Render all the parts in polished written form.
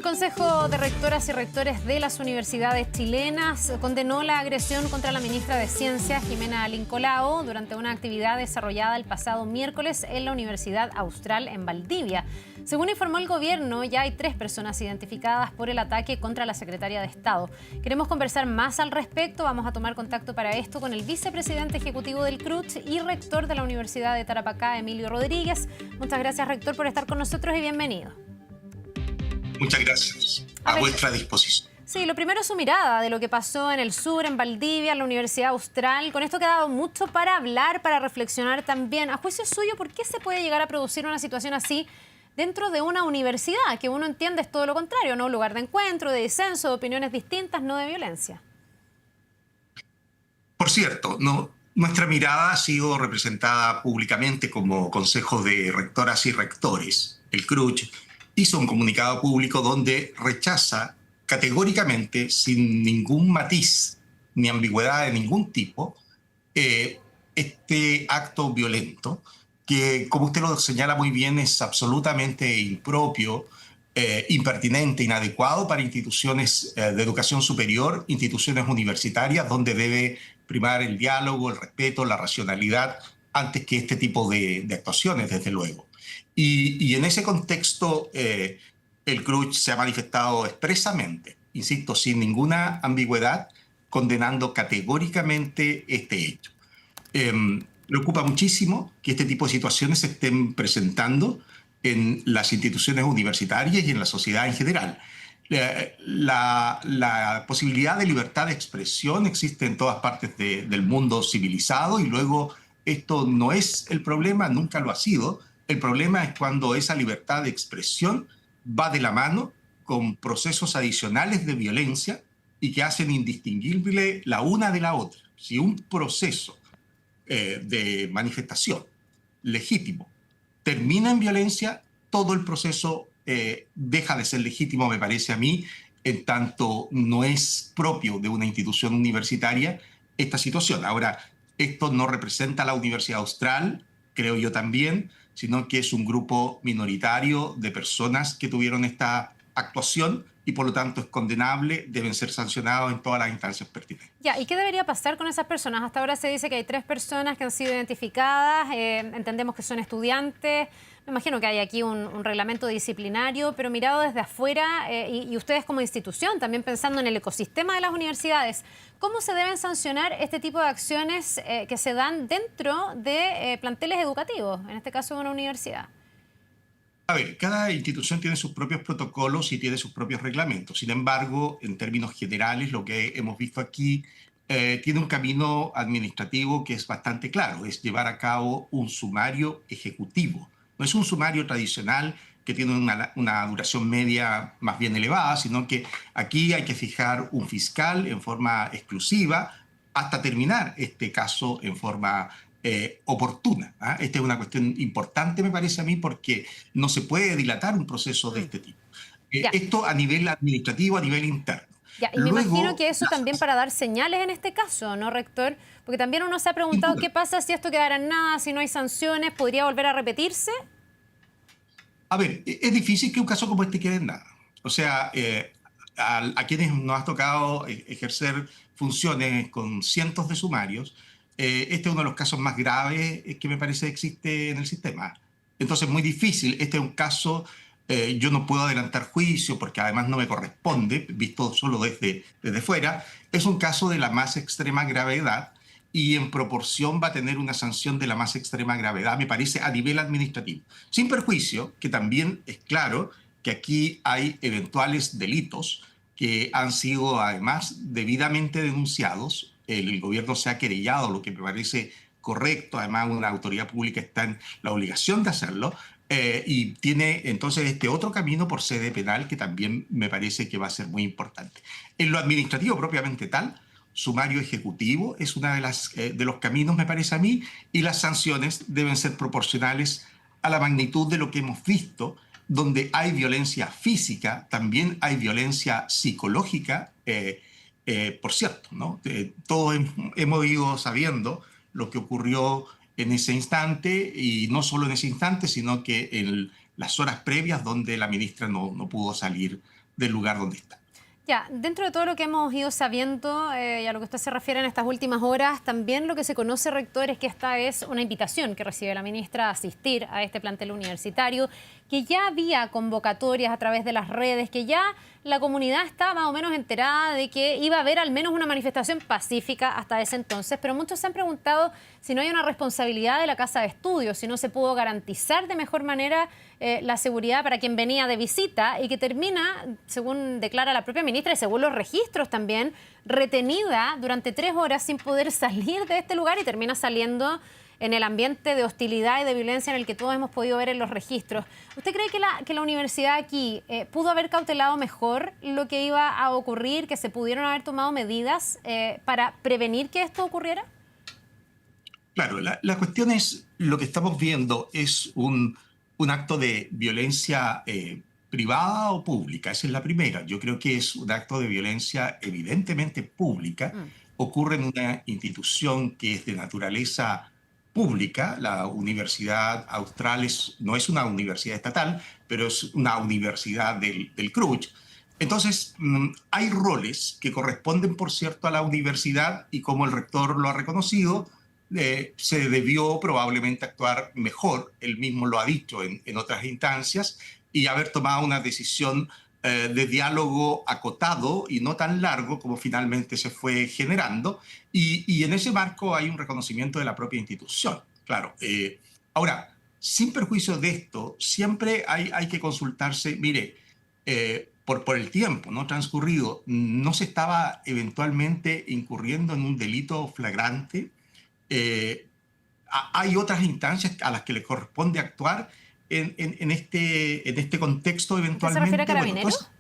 Consejo de Rectoras y Rectores de las Universidades Chilenas condenó la agresión contra la ministra de Ciencias, Jimena Lincolao, durante una actividad desarrollada el pasado miércoles en la Universidad Austral en Valdivia. Según informó el gobierno, ya hay 3 personas identificadas por el ataque contra la secretaria de Estado. Queremos conversar más al respecto. Vamos a tomar contacto para esto con el vicepresidente ejecutivo del CRUCH y rector de la Universidad de Tarapacá, Emilio Rodríguez. Muchas gracias, rector, por estar con nosotros y bienvenido. Muchas gracias. A vuestra disposición. Sí, lo primero es su mirada de lo que pasó en el sur, en Valdivia, en la Universidad Austral. Con esto ha quedado mucho para hablar, para reflexionar también. A juicio suyo, ¿por qué se puede llegar a producir una situación así dentro de una universidad? Que uno entiende es todo lo contrario, ¿no? Un lugar de encuentro, de disenso, de opiniones distintas, no de violencia. Por cierto, nuestra mirada ha sido representada públicamente como Consejo de Rectoras y Rectores. El CRUCH hizo un comunicado público donde rechaza categóricamente, sin ningún matiz ni ambigüedad de ningún tipo, este acto violento que, como usted lo señala muy bien, es absolutamente impropio, impertinente, inadecuado para instituciones de educación superior, instituciones universitarias, donde debe primar el diálogo, el respeto, la racionalidad, antes que este tipo de actuaciones, desde luego. Y en ese contexto, el CRUCH se ha manifestado expresamente, insisto, sin ninguna ambigüedad, condenando categóricamente este hecho. Preocupa muchísimo que este tipo de situaciones se estén presentando en las instituciones universitarias y en la sociedad en general. La posibilidad de libertad de expresión existe en todas partes del mundo civilizado y luego esto no es el problema, nunca lo ha sido. El problema es cuando esa libertad de expresión va de la mano con procesos adicionales de violencia y que hacen indistinguible la una de la otra. Si un proceso de manifestación legítimo termina en violencia, todo el proceso deja de ser legítimo, me parece a mí, en tanto no es propio de una institución universitaria esta situación. Ahora, esto no representa a la Universidad Austral, creo yo también, sino que es un grupo minoritario de personas que tuvieron esta actuación y por lo tanto es condenable, deben ser sancionados en todas las instancias pertinentes. Ya, ¿y qué debería pasar con esas personas? Hasta ahora se dice que hay 3 personas que han sido identificadas, entendemos que son estudiantes, me imagino que hay aquí un reglamento disciplinario, pero mirado desde afuera y ustedes como institución, también pensando en el ecosistema de las universidades, ¿cómo se deben sancionar este tipo de acciones que se dan dentro de planteles educativos, en este caso de una universidad? A ver, cada institución tiene sus propios protocolos y tiene sus propios reglamentos. Sin embargo, en términos generales, lo que hemos visto aquí tiene un camino administrativo que es bastante claro, es llevar a cabo un sumario ejecutivo. No es un sumario tradicional que tiene una duración media más bien elevada, sino que aquí hay que fijar un fiscal en forma exclusiva hasta terminar este caso en forma oportuna. Esta es una cuestión importante, me parece a mí, porque no se puede dilatar un proceso de este tipo. Esto a nivel administrativo, a nivel interno. Ya, y me imagino que eso también para dar señales en este caso, ¿no, rector? Porque también uno se ha preguntado qué pasa si esto quedara en nada, si no hay sanciones, ¿podría volver a repetirse? A ver, es difícil que un caso como este quede en nada. O sea, a quienes nos ha tocado ejercer funciones con cientos de sumarios, este es uno de los casos más graves que me parece existe en el sistema. Entonces, muy difícil. Este es un caso, yo no puedo adelantar juicio porque además no me corresponde, visto solo desde fuera. Es un caso de la más extrema gravedad y en proporción va a tener una sanción de la más extrema gravedad, me parece, a nivel administrativo. Sin perjuicio, que también es claro que aquí hay eventuales delitos que han sido además debidamente denunciados. El gobierno se ha querellado, lo que me parece correcto, además una autoridad pública está en la obligación de hacerlo, y tiene entonces este otro camino por sede penal que también me parece que va a ser muy importante. En lo administrativo propiamente tal, sumario ejecutivo es una de los caminos, me parece a mí, y las sanciones deben ser proporcionales a la magnitud de lo que hemos visto, donde hay violencia física, también hay violencia psicológica, por cierto, ¿no? Todos hemos ido sabiendo lo que ocurrió en ese instante, y no solo en ese instante, sino que en las horas previas donde la ministra no pudo salir del lugar donde está. Ya, dentro de todo lo que hemos ido sabiendo y a lo que usted se refiere en estas últimas horas, también lo que se conoce, rector, es que esta es una invitación que recibe la ministra a asistir a este plantel universitario, que ya había convocatorias a través de las redes, que ya la comunidad está más o menos enterada de que iba a haber al menos una manifestación pacífica hasta ese entonces, pero muchos se han preguntado si no hay una responsabilidad de la Casa de Estudios, si no se pudo garantizar de mejor manera la seguridad para quien venía de visita y que termina, según declara la propia ministra y según los registros también, retenida durante 3 horas sin poder salir de este lugar y termina saliendo en el ambiente de hostilidad y de violencia en el que todos hemos podido ver en los registros. ¿Usted cree que la universidad aquí pudo haber cautelado mejor lo que iba a ocurrir, que se pudieron haber tomado medidas para prevenir que esto ocurriera? Claro, la cuestión es, lo que estamos viendo es un acto de violencia privada o pública. Esa es la primera. Yo creo que es un acto de violencia evidentemente pública. Ocurre en una institución que es de naturaleza pública. La Universidad Austral no es una universidad estatal, pero es una universidad del CRUCH. Entonces, hay roles que corresponden, por cierto, a la universidad y como el rector lo ha reconocido, se debió probablemente actuar mejor, él mismo lo ha dicho en otras instancias, y haber tomado una decisión de diálogo acotado y no tan largo como finalmente se fue generando, y en ese marco hay un reconocimiento de la propia institución. Claro, ahora, sin perjuicio de esto, siempre hay que consultarse, mire, por el tiempo no transcurrido, no se estaba eventualmente incurriendo en un delito flagrante. eh, Hay otras instancias a las que le corresponde actuar en este contexto ¿Usted se refiere a eventualmente. Bueno, Carabineros?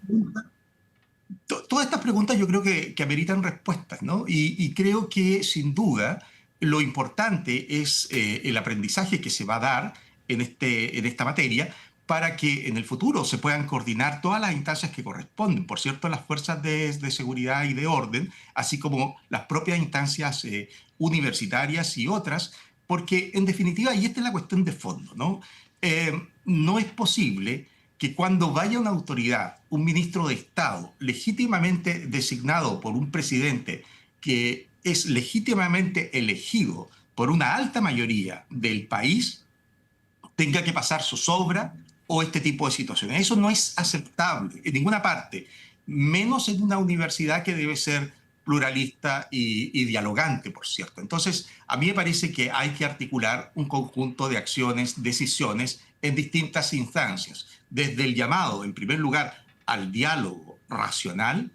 todas estas preguntas yo creo que ameritan respuestas, ¿no? Y creo que sin duda lo importante es el aprendizaje que se va a dar en esta materia para que en el futuro se puedan coordinar todas las instancias que corresponden. Por cierto, las fuerzas de seguridad y de orden, así como las propias instancias universitarias y otras, porque en definitiva, y esta es la cuestión de fondo, ¿no? No es posible que cuando vaya una autoridad, un ministro de Estado, legítimamente designado por un presidente que es legítimamente elegido por una alta mayoría del país, tenga que pasar zozobra o este tipo de situaciones. Eso no es aceptable en ninguna parte, menos en una universidad que debe ser pluralista y dialogante, por cierto. Entonces, a mí me parece que hay que articular un conjunto de acciones, decisiones en distintas instancias, desde el llamado, en primer lugar, al diálogo racional,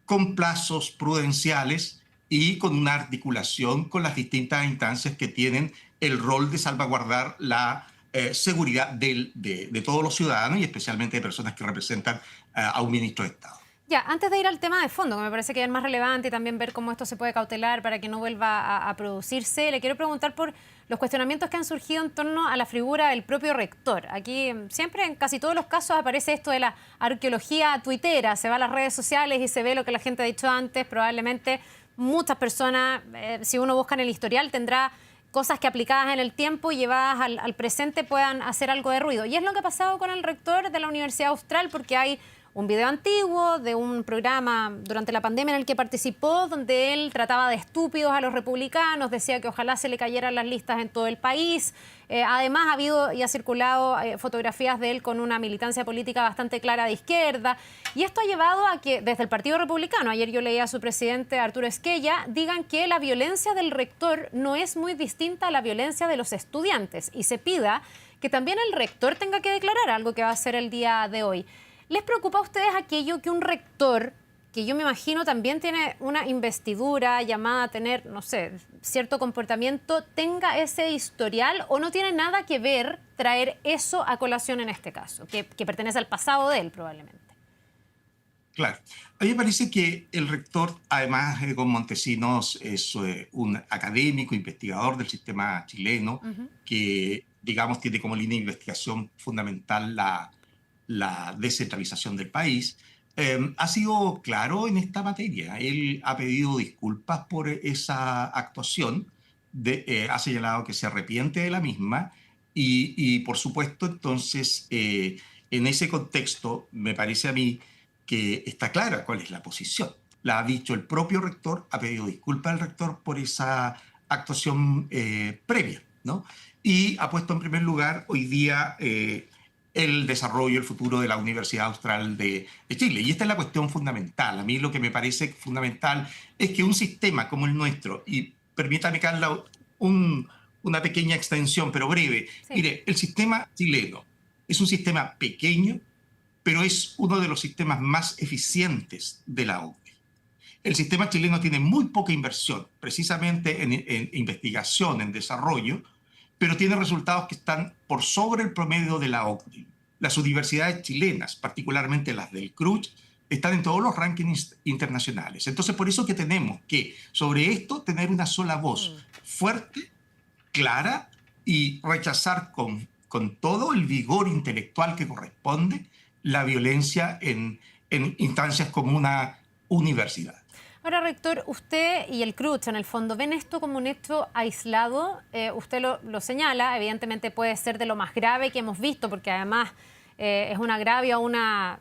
con plazos prudenciales y con una articulación con las distintas instancias que tienen el rol de salvaguardar la seguridad de todos los ciudadanos y especialmente de personas que representan a un ministro de Estado. Ya, antes de ir al tema de fondo, que me parece que es el más relevante y también ver cómo esto se puede cautelar para que no vuelva a producirse, le quiero preguntar por los cuestionamientos que han surgido en torno a la figura del propio rector. Aquí siempre, en casi todos los casos, aparece esto de la arqueología tuitera. Se va a las redes sociales y se ve lo que la gente ha dicho antes. Probablemente muchas personas, si uno busca en el historial, tendrá cosas que aplicadas en el tiempo y llevadas al presente puedan hacer algo de ruido. Y es lo que ha pasado con el rector de la Universidad Austral, porque hay un video antiguo de un programa durante la pandemia en el que participó, donde él trataba de estúpidos a los republicanos, decía que ojalá se le cayeran las listas en todo el país. Además, ha habido y ha circulado fotografías de él con una militancia política bastante clara de izquierda. Y esto ha llevado a que desde el Partido Republicano, ayer yo leía a su presidente Arturo Esquella, digan que la violencia del rector no es muy distinta a la violencia de los estudiantes y se pida que también el rector tenga que declarar, algo que va a hacer el día de hoy. ¿Les preocupa a ustedes aquello que un rector, que yo me imagino también tiene una investidura llamada a tener, no sé, cierto comportamiento, tenga ese historial o no tiene nada que ver traer eso a colación en este caso, que pertenece al pasado de él probablemente? Claro. A mí me parece que el rector, además con Montesinos, es un académico, investigador del sistema chileno, que, digamos, tiene como línea de investigación fundamental la descentralización del país, ha sido claro en esta materia. Él ha pedido disculpas por esa actuación, ha señalado que se arrepiente de la misma y por supuesto, entonces, en ese contexto, me parece a mí que está clara cuál es la posición. La ha dicho el propio rector, ha pedido disculpas al rector por esa actuación previa, ¿no? Y ha puesto en primer lugar hoy día el desarrollo, el futuro de la Universidad Austral de Chile. Y esta es la cuestión fundamental. A mí lo que me parece fundamental es que un sistema como el nuestro, y permítame, Carla, una pequeña extensión, pero breve. Sí. Mire, el sistema chileno es un sistema pequeño, pero es uno de los sistemas más eficientes de la OCDE. El sistema chileno tiene muy poca inversión, precisamente en investigación, en desarrollo, pero tiene resultados que están por sobre el promedio de la OCDE. Las universidades chilenas, particularmente las del CRUCH, están en todos los rankings internacionales. Entonces, por eso que tenemos que, sobre esto, tener una sola voz fuerte, clara, y rechazar con todo el vigor intelectual que corresponde la violencia en instancias como una universidad. Ahora, rector, usted y el CRUCH, en el fondo, ¿ven esto como un hecho aislado? Usted lo señala, evidentemente puede ser de lo más grave que hemos visto, porque además es un agravio a una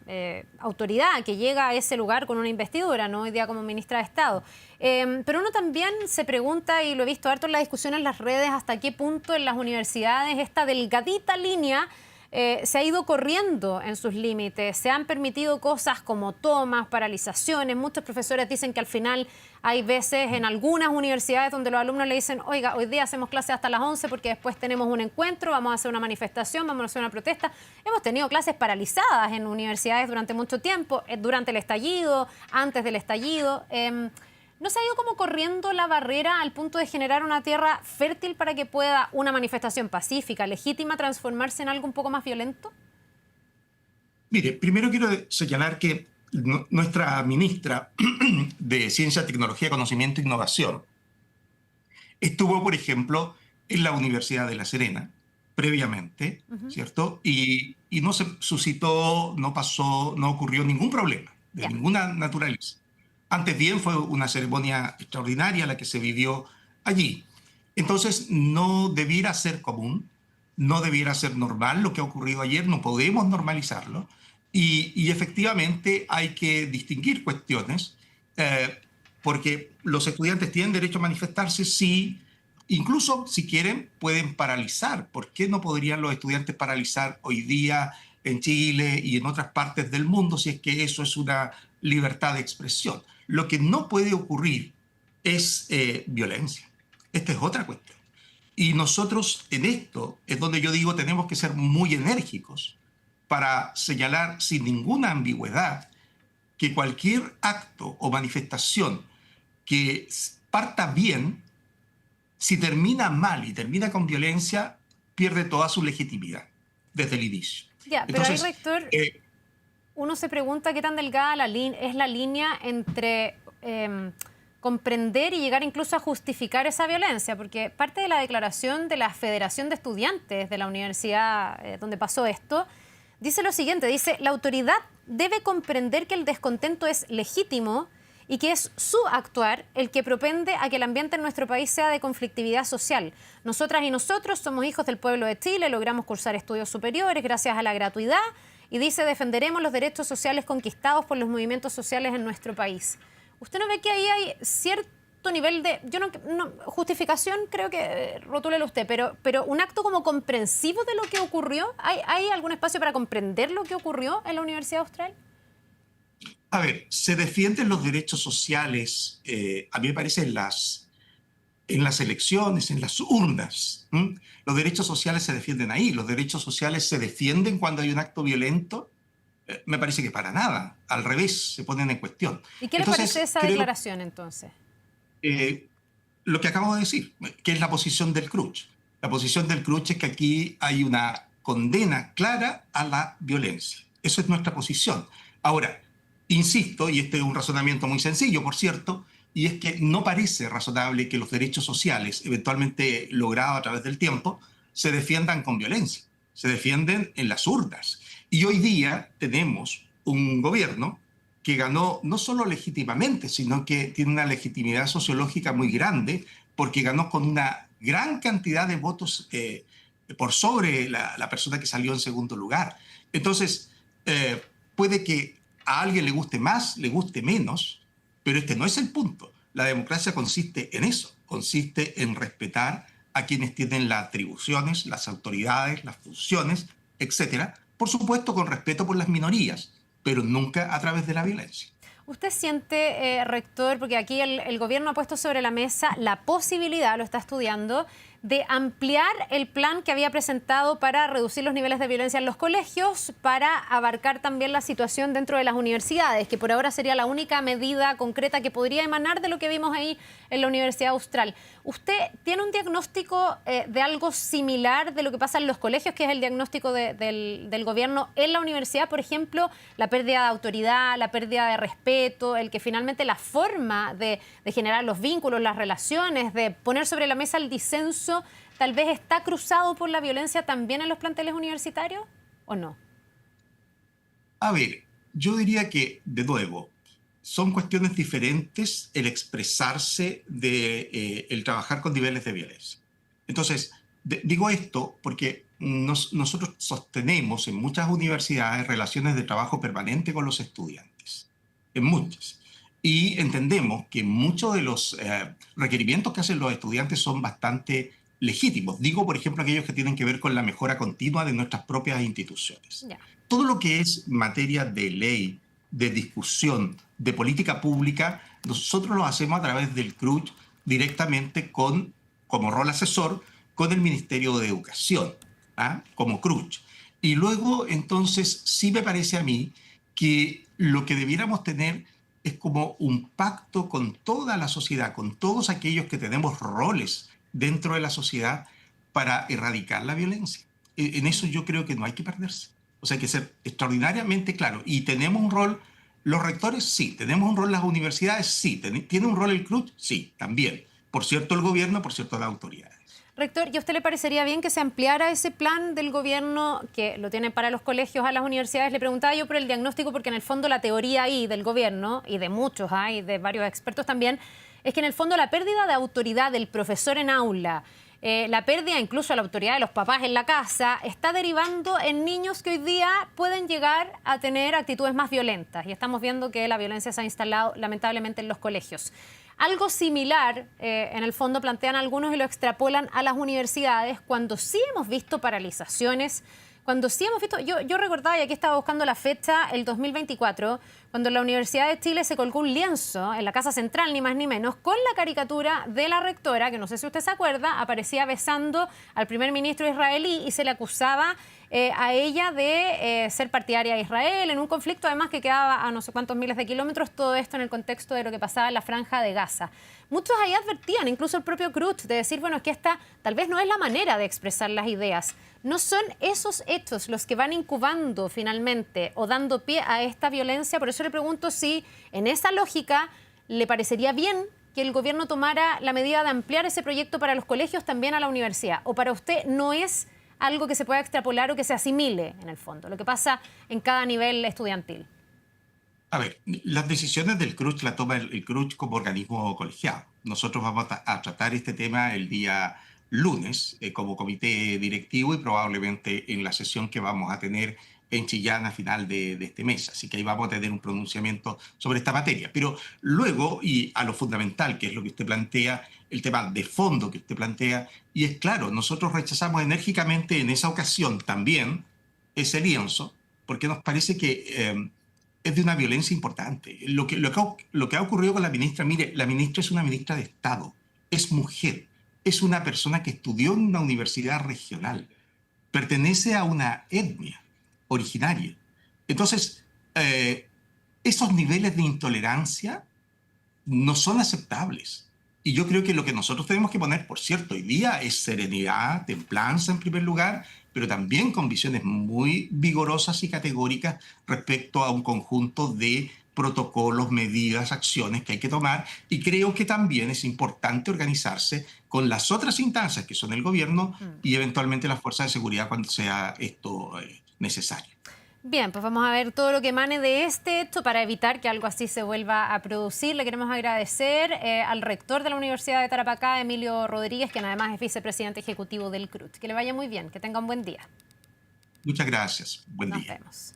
autoridad que llega a ese lugar con una investidura, ¿no? Hoy día como ministra de Estado. Pero uno también se pregunta, y lo he visto harto en la discusión en las redes, hasta qué punto en las universidades esta delgadita línea se ha ido corriendo en sus límites. Se han permitido cosas como tomas, paralizaciones. Muchos profesores dicen que al final hay veces en algunas universidades donde los alumnos le dicen, oiga, hoy día hacemos clases hasta las 11 porque después tenemos un encuentro, vamos a hacer una manifestación, vamos a hacer una protesta. Hemos tenido clases paralizadas en universidades durante mucho tiempo, durante el estallido, antes del estallido. ¿No se ha ido como corriendo la barrera al punto de generar una tierra fértil para que pueda una manifestación pacífica, legítima, transformarse en algo un poco más violento? Mire, primero quiero señalar que nuestra ministra de Ciencia, Tecnología, Conocimiento e Innovación estuvo, por ejemplo, en la Universidad de La Serena previamente, ¿cierto? Y no se suscitó, no pasó, no ocurrió ningún problema de ninguna naturaleza. Antes bien, fue una ceremonia extraordinaria la que se vivió allí. Entonces, no debiera ser común, no debiera ser normal lo que ha ocurrido ayer, no podemos normalizarlo. Y efectivamente hay que distinguir cuestiones, porque los estudiantes tienen derecho a manifestarse, sí, incluso si quieren pueden paralizar. ¿Por qué no podrían los estudiantes paralizar hoy día en Chile y en otras partes del mundo si es que eso es una libertad de expresión? Lo que no puede ocurrir es violencia. Esta es otra cuestión. Y nosotros en esto es donde yo digo tenemos que ser muy enérgicos para señalar sin ninguna ambigüedad que cualquier acto o manifestación que parta bien, si termina mal y termina con violencia, pierde toda su legitimidad desde el inicio. Ya, pero entonces, ahí, rector, uno se pregunta qué tan delgada es la línea entre comprender y llegar incluso a justificar esa violencia, porque parte de la declaración de la Federación de Estudiantes de la universidad donde pasó esto, dice lo siguiente, dice, la autoridad debe comprender que el descontento es legítimo y que es su actuar el que propende a que el ambiente en nuestro país sea de conflictividad social. Nosotras y nosotros somos hijos del pueblo de Chile, logramos cursar estudios superiores gracias a la gratuidad y dice, defenderemos los derechos sociales conquistados por los movimientos sociales en nuestro país. ¿Usted no ve que ahí hay cierto nivel de, justificación, creo que rotúlelo usted, pero un acto como comprensivo de lo que ocurrió? ¿Hay algún espacio para comprender lo que ocurrió en la Universidad Austral? A ver, se defienden los derechos sociales, a mí me parece, en las elecciones, en las urnas. Los derechos sociales se defienden ahí. Los derechos sociales se defienden cuando hay un acto violento. Me parece que para nada. Al revés, se ponen en cuestión. ¿Y qué le parece esa declaración entonces? Lo que acabo de decir, que es la posición del CRUCH. La posición del CRUCH es que aquí hay una condena clara a la violencia. Eso es nuestra posición. Ahora, insisto, y este es un razonamiento muy sencillo, por cierto, y es que no parece razonable que los derechos sociales, eventualmente logrados a través del tiempo, se defiendan con violencia, se defienden en las urnas. Y hoy día tenemos un gobierno que ganó no solo legítimamente, sino que tiene una legitimidad sociológica muy grande, porque ganó con una gran cantidad de votos por sobre la persona que salió en segundo lugar. Entonces, puede que a alguien le guste más, le guste menos, pero este no es el punto. La democracia consiste en eso, consiste en respetar a quienes tienen las atribuciones, las autoridades, las funciones, etcétera. Por supuesto, con respeto por las minorías, pero nunca a través de la violencia. ¿Usted siente, rector, porque aquí el gobierno ha puesto sobre la mesa la posibilidad, lo está estudiando, de ampliar el plan que había presentado para reducir los niveles de violencia en los colegios, para abarcar también la situación dentro de las universidades, que por ahora sería la única medida concreta que podría emanar de lo que vimos ahí en la Universidad Austral? ¿Usted tiene un diagnóstico de algo similar de lo que pasa en los colegios, que es el diagnóstico del gobierno en la universidad? Por ejemplo, la pérdida de autoridad, la pérdida de respeto, el que finalmente la forma de generar los vínculos, las relaciones, de poner sobre la mesa el disenso, tal vez está cruzado por la violencia también en los planteles universitarios, ¿o no? A ver, yo diría que, de nuevo, son cuestiones diferentes el expresarse de el trabajar con niveles de violencia. Entonces, digo esto porque nosotros sostenemos en muchas universidades relaciones de trabajo permanente con los estudiantes, en muchas. Y entendemos que muchos de los requerimientos que hacen los estudiantes son bastante legítimos. Digo, por ejemplo, aquellos que tienen que ver con la mejora continua de nuestras propias instituciones. Ya. Todo lo que es materia de ley, de discusión, de política pública, nosotros lo hacemos a través del CRUCH directamente como rol asesor con el Ministerio de Educación, como CRUCH. Y luego, entonces, sí me parece a mí que lo que debiéramos tener es como un pacto con toda la sociedad, con todos aquellos que tenemos roles dentro de la sociedad para erradicar la violencia. En eso yo creo que no hay que perderse. O sea, hay que ser extraordinariamente claro. Y tenemos un rol, los rectores, sí. Tenemos un rol las universidades, sí. ¿Tiene un rol el CRUCH? Sí, también. Por cierto, el gobierno, por cierto, las autoridades. Rector, ¿y a usted le parecería bien que se ampliara ese plan del gobierno que lo tienen para los colegios a las universidades? Le preguntaba yo por el diagnóstico, porque en el fondo la teoría ahí del gobierno, y de muchos, y de varios expertos también, es que en el fondo la pérdida de autoridad del profesor en aula, la pérdida incluso de la autoridad de los papás en la casa, está derivando en niños que hoy día pueden llegar a tener actitudes más violentas. Y estamos viendo que la violencia se ha instalado lamentablemente en los colegios. Algo similar, en el fondo, plantean algunos y lo extrapolan a las universidades, cuando sí hemos visto paralizaciones, cuando sí hemos visto... Yo recordaba, y aquí estaba buscando la fecha, el 2024, cuando en la Universidad de Chile se colgó un lienzo en la Casa Central, ni más ni menos, con la caricatura de la rectora, que no sé si usted se acuerda, aparecía besando al primer ministro israelí y se le acusaba a ella de ser partidaria de Israel, en un conflicto además que quedaba a no sé cuántos miles de kilómetros, todo esto en el contexto de lo que pasaba en la Franja de Gaza. Muchos ahí advertían, incluso el propio CRUCH, de decir, bueno, es que esta tal vez no es la manera de expresar las ideas. ¿No son esos hechos los que van incubando finalmente o dando pie a esta violencia? Por eso le pregunto si en esa lógica le parecería bien que el gobierno tomara la medida de ampliar ese proyecto para los colegios también a la universidad, o para usted no es algo que se pueda extrapolar o que se asimile, en el fondo, lo que pasa en cada nivel estudiantil. A ver, las decisiones del CRUCH la toma el CRUCH como organismo colegiado. Nosotros vamos a tratar este tema el día lunes como comité directivo y probablemente en la sesión que vamos a tener en Chillán a final de este mes. Así que ahí vamos a tener un pronunciamiento sobre esta materia. Pero luego, y a lo fundamental, que es lo que usted plantea, el tema de fondo que usted plantea, y es claro, nosotros rechazamos enérgicamente en esa ocasión también ese lienzo, porque nos parece que es de una violencia importante. Lo que ha ocurrido con la ministra, mire, la ministra es una ministra de Estado, es mujer, es una persona que estudió en una universidad regional, pertenece a una etnia originaria. Entonces, esos niveles de intolerancia no son aceptables. Y yo creo que lo que nosotros tenemos que poner, por cierto, hoy día es serenidad, templanza en primer lugar, pero también con visiones muy vigorosas y categóricas respecto a un conjunto de protocolos, medidas, acciones que hay que tomar. Y creo que también es importante organizarse con las otras instancias que son el gobierno y eventualmente las fuerzas de seguridad cuando sea esto necesario. Bien, pues vamos a ver todo lo que emane de este hecho para evitar que algo así se vuelva a producir. Le queremos agradecer al rector de la Universidad de Tarapacá, Emilio Rodríguez, quien además es vicepresidente ejecutivo del CRUCH. Que le vaya muy bien, que tenga un buen día. Muchas gracias. Buen día. Nos vemos.